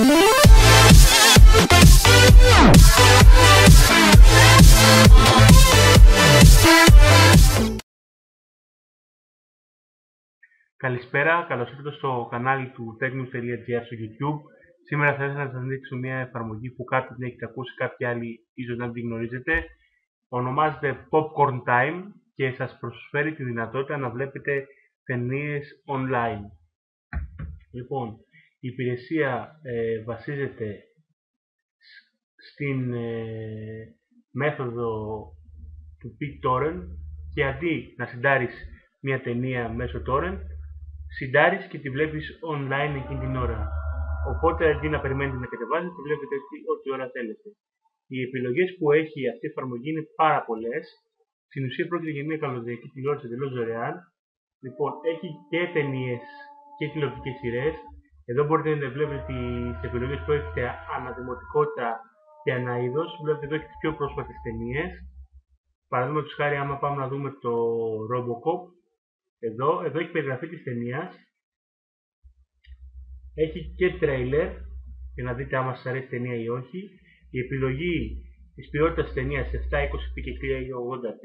Καλησπέρα, καλώς ήρθατε στο κανάλι του technews.gr στο YouTube. Σήμερα θα ήθελα να σας δείξω μια εφαρμογή που κάποιοι την έχετε ακούσει, κάποιοι άλλοι ίσως να την γνωρίζετε. Ονομάζεται Popcorn Time και σας προσφέρει τη δυνατότητα να βλέπετε ταινίες online. Λοιπόν, η υπηρεσία βασίζεται στην μέθοδο του BitTorrent και αντί να συντάρεις μια ταινία μέσω torrent, συντάρεις και τη βλέπεις online εκείνη την ώρα. Οπότε αντί να περιμένετε να κατεβάζετε, τη βλέπετε ό,τι ώρα θέλετε. Οι επιλογές που έχει αυτή η εφαρμογή είναι πάρα πολλές. Στην ουσία πρόκειται για μια καλωδιακή τηλεόραση εντελώς δωρεάν. Λοιπόν, έχει και ταινίες και τηλεοπτικές σειρές. Εδώ μπορείτε να βλέπετε τις επιλογές που έχετε αναδημοτικότητα και αναείδος. Βλέπετε εδώ έχετε πιο πρόσφατες ταινίες. Παραδείγματος χάρη, άμα πάμε να δούμε το Robocop, εδώ έχει περιγραφή της ταινίας. Έχει και τρέιλερ για να δείτε άμα σας αρέσει η ταινία ή όχι. Η επιλογή της ποιότητας της ταινίας 720p και 1080p.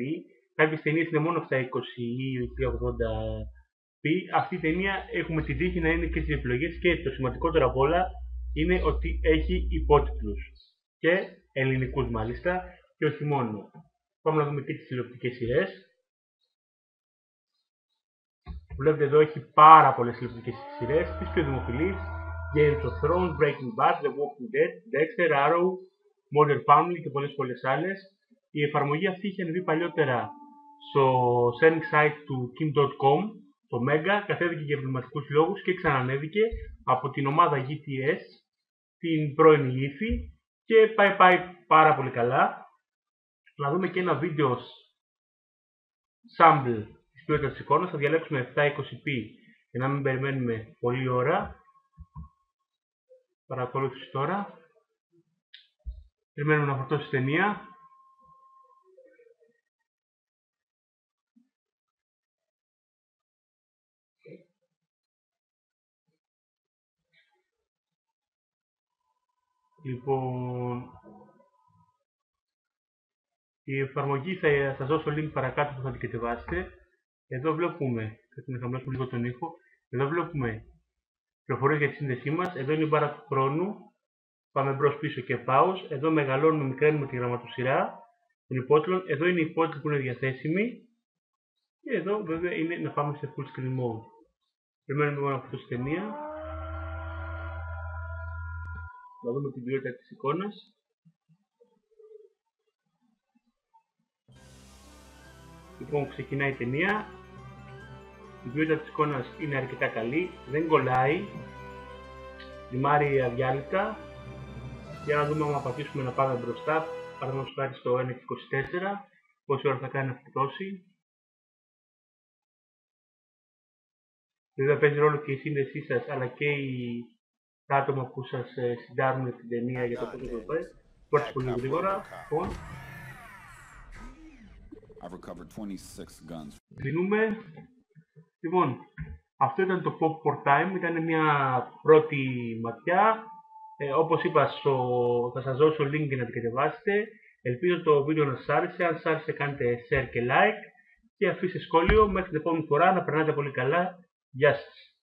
Κάποιες ταινίες είναι μόνο 720 ή 1080p. Αυτή η ταινία έχουμε την τύχη να είναι και στις επιλογές και το σημαντικότερο από όλα είναι ότι έχει υπότιτλους. Και ελληνικούς μάλιστα και όχι μόνο. Πάμε να δούμε και τις τηλεοπτικές σειρές. Βλέπετε εδώ έχει πάρα πολλές τηλεοπτικές σειρές, τις πιο δημοφιλείς: Game of Thrones, Breaking Bad, The Walking Dead, Dexter, Arrow, Modern Family και πολλές άλλες. Η εφαρμογή αυτή είχε ανεβεί παλιότερα στο sharing site του Kim.com, το Mega, κατέβηκε για εμβληματικούς λόγους και ξανανέβηκε από την ομάδα GTS, την πρώην Leafy, και πάει πάρα πολύ καλά. Να δούμε και ένα βίντεο sample της ποιότητας της εικόνας. Θα διαλέξουμε 720p για να μην περιμένουμε πολλή ώρα. Παρακολούθηση τώρα. Περιμένουμε να φορτώσει ταινία. Λοιπόν, η εφαρμογή θα σας δώσω link παρακάτω που θα την κατεβάσετε. Εδώ βλέπουμε, να χαμηλώσουμε λίγο τον ήχο. Εδώ βλέπουμε πληροφορίες για τη σύνδεσή μας. Εδώ είναι η μπάρα του χρόνου. Πάμε μπρος πίσω και pause. Εδώ μεγαλώνουμε, μικραίνουμε τη γραμματοσυρά των υπότιτλων. Εδώ είναι οι υπότιτλοι που είναι διαθέσιμοι. Και εδώ βέβαια είναι να πάμε σε full screen mode. Περιμένουμε να φορτώσει ταινία. Να δούμε την ποιότητα της εικόνας. Λοιπόν, ξεκινάει η ταινία. Η ποιότητα της εικόνας είναι αρκετά καλή, δεν κολλάει, δημάρει αδιάλειπτα. Για να δούμε άμα πατήσουμε να πάμε μπροστά, παραδείγματος χάρη στο 1.24, πόση ώρα θα κάνει να φορτώσει. Βέβαια παίζει ρόλο και η σύνδεσή σας, αλλά και τα άτομα που σας συντάρουν την ταινία για το πόσο το πάει. Φορτώσει πολύ γρήγορα. Κλείνουμε. Λοιπόν, αυτό ήταν το Popcorn Time, ήταν μια πρώτη ματιά. Όπως είπα, θα σας δώσω link για να την κατεβάσετε. Ελπίζω το βίντεο να σας άρεσε. Αν σας άρεσε κάντε share και like και αφήστε σχόλιο. Μέχρι την επόμενη φορά, να περνάτε πολύ καλά. Γεια σας.